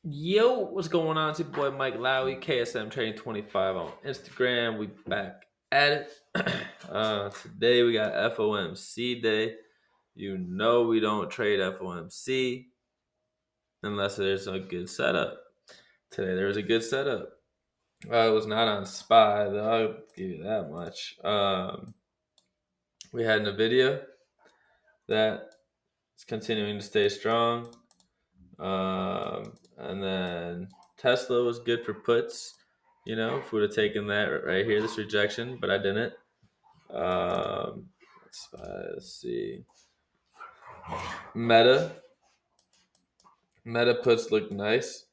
Yo, what's going on? It's your boy Mike Lowry, KSM Trading 25 on Instagram. We back at it. Today we got FOMC day. You know we don't trade FOMC unless there's a good setup. Today there was a good setup. It was not on SPY though. I'll give you that much. We had NVDA that is continuing to stay strong. And then Tesla was good for puts. You know, if we would have taken that right here, this rejection, but I didn't. Let's see. Meta. Meta puts look nice.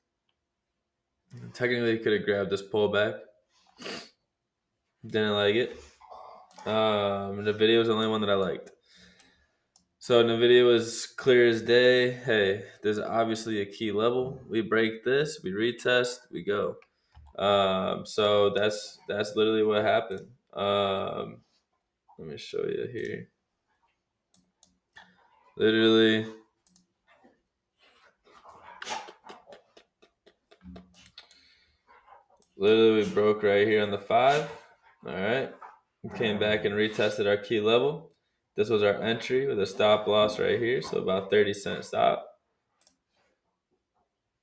Technically, could have grabbed this pullback. Didn't like it. The video was the only one that I liked. So NVIDIA was clear as day. Hey, there's obviously a key level. We break this, we retest, we go. So that's literally what happened. Let me show you here. Literally, we broke right here on the 5. All right. We came back and retested our key level. This was our entry with a stop loss right here. So about 30-cent stop.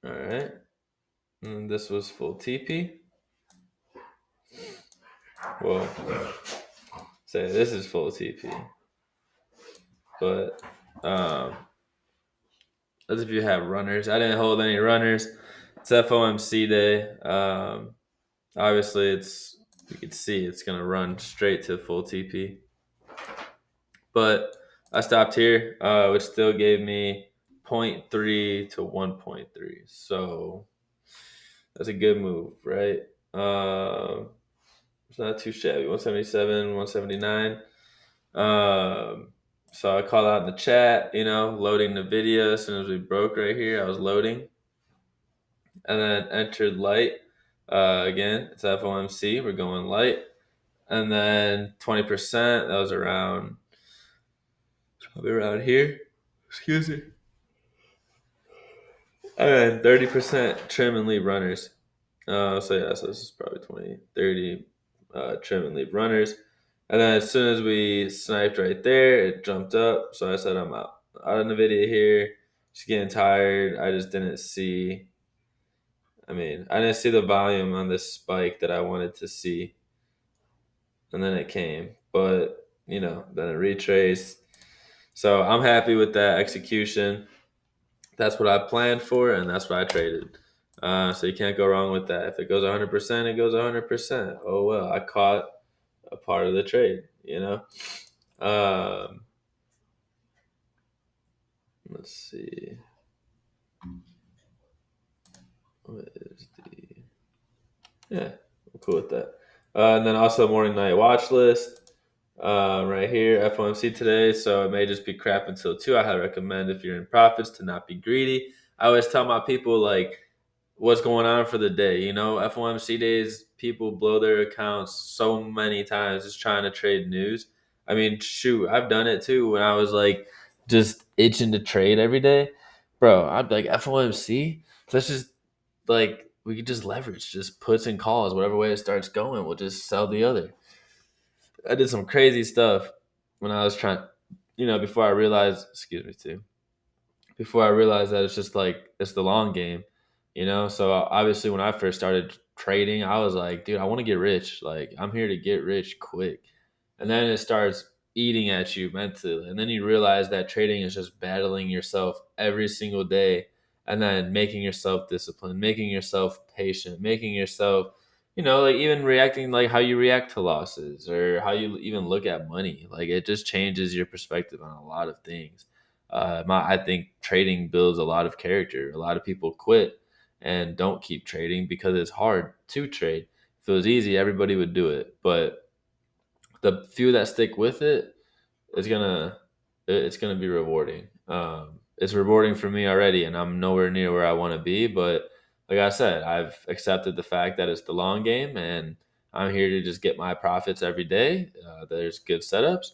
All right. And this was full TP. Well, say this is full TP. But as if you have runners. I didn't hold any runners. It's FOMC day. Obviously, you can see it's going to run straight to full TP. But I stopped here, which still gave me 0.3 to 1.3. So that's a good move, right? It's not too shabby. 177, 179. So I called out in the chat, loading the video. As soon as we broke right here, I was loading. And then entered light. Again, it's FOMC. We're going light. And then 20%, that was probably around here. Excuse me. And 30% trim and leave runners. So this is probably 20, 30 trim and leave runners. And then as soon as we sniped right there, it jumped up. So I said, I'm out of the video here. Just getting tired. I just didn't see. I didn't see the volume on this spike that I wanted to see. And then it came. But, then it retraced. So I'm happy with that execution. That's what I planned for, and that's what I traded. So you can't go wrong with that. If it goes 100%, it goes 100%. Oh, well, I caught a part of the trade. Um, let's see. What is the... Yeah, I'm cool with that. And then also morning night watch list right here, FOMC today. So it may just be crap until 2. I highly recommend if you're in profits to not be greedy. I always tell my people, like, what's going on for the day. FOMC days, people blow their accounts so many times just trying to trade news. Shoot, I've done it too when I was like just itching to trade every day. Bro, I'd be like, FOMC? Let's just we could just leverage, just puts and calls, whatever way it starts going, we'll just sell the other. I did some crazy stuff when I was trying, before I realized, excuse me too, before I realized that it's just like it's the long game, So obviously, when I first started trading, I was like, dude, I want to get rich. Like, I'm here to get rich quick. And then it starts eating at you mentally. And then you realize that trading is just battling yourself every single day and then making yourself disciplined, making yourself patient, making yourself, like even reacting like how you react to losses or how you even look at money. Like, it just changes your perspective on a lot of things. I think trading builds a lot of character. A lot of people quit and don't keep trading because it's hard to trade. If it was easy, everybody would do it. But the few that stick with it, it's gonna it's gonna be rewarding. It's rewarding for me already, and I'm nowhere near where I want to be. But like I said, I've accepted the fact that it's the long game, and I'm here to just get my profits every day. There's good setups,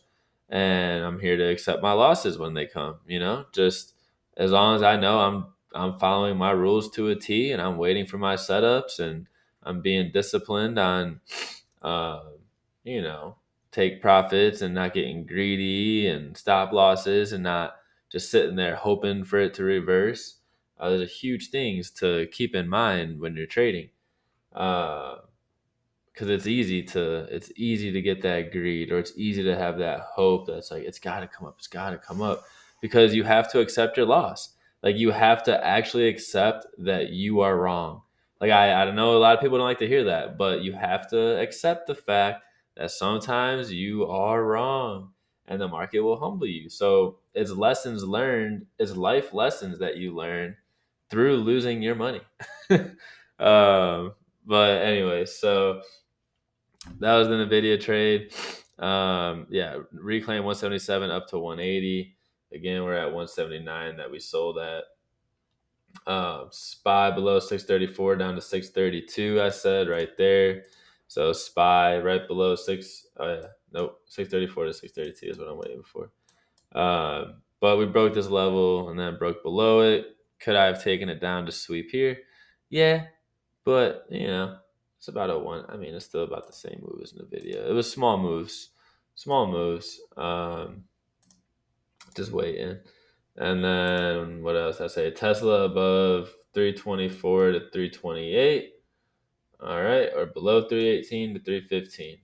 and I'm here to accept my losses when they come. Just as long as I know I'm following my rules to a T, and I'm waiting for my setups, and I'm being disciplined on, uh, you know, take profits and not getting greedy and stop losses and not just sitting there hoping for it to reverse. Those are huge things to keep in mind when you're trading. Uh, because it's easy to get that greed, or it's easy to have that hope that's like it's got to come up, it's got to come up, because you have to accept your loss. Like, you have to actually accept that you are wrong. Like, I don't know, a lot of people don't like to hear that, but you have to accept the fact that sometimes you are wrong, and the market will humble you. So it's lessons learned, it's life lessons that you learn through losing your money. But anyway, so that was the NVDA trade. Yeah, reclaim 177 up to 180. Again, we're at 179 that we sold at. SPY below 634 down to 632. I said right there. So SPY right below six. Oh yeah, nope, 634 to 632 is what I'm waiting for. But we broke this level and then broke below it. Could I have taken it down to sweep here? Yeah, but it's about a one. I mean, it's still about the same move as NVIDIA. It was small moves, small moves. Just waiting. And then what else? I say Tesla above 324 to 328. All right, or below 318 to 315.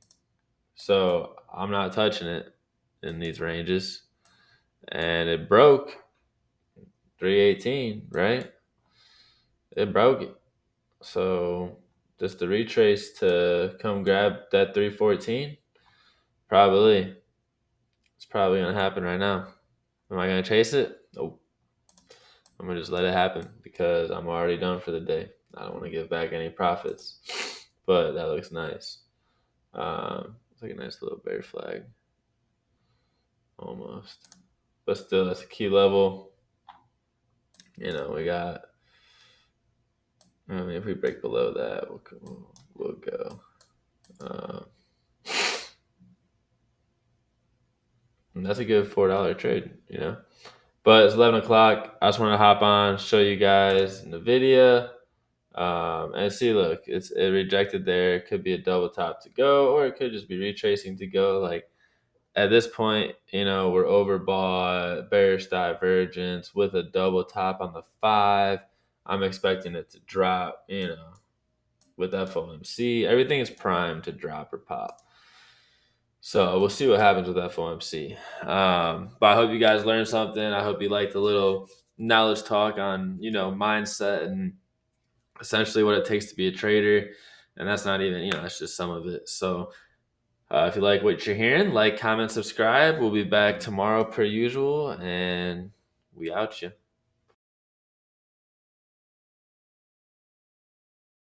So I'm not touching it in these ranges. And it broke 318, right? It broke it. So just the retrace to come grab that 314, probably. It's probably going to happen right now. Am I going to chase it? Nope. I'm going to just let it happen because I'm already done for the day. I don't want to give back any profits. But that looks nice. It's like a nice little bear flag. Almost. But still, that's a key level. We got. I mean, if we break below that, we'll go. And that's a good $4 trade. But it's 11 o'clock. I just want to hop on, show you guys NVIDIA. And see, look, it rejected there. It could be a double top to go, or it could just be retracing to go. Like, at this point, we're overbought, bearish divergence with a double top on the 5. I'm expecting it to drop, with FOMC. Everything is primed to drop or pop. So we'll see what happens with FOMC. But I hope you guys learned something. I hope you liked the little knowledge talk on, mindset and essentially what it takes to be a trader. And that's not even, that's just some of it. So if you like what you're hearing, like, comment, subscribe. We'll be back tomorrow per usual. And we out you.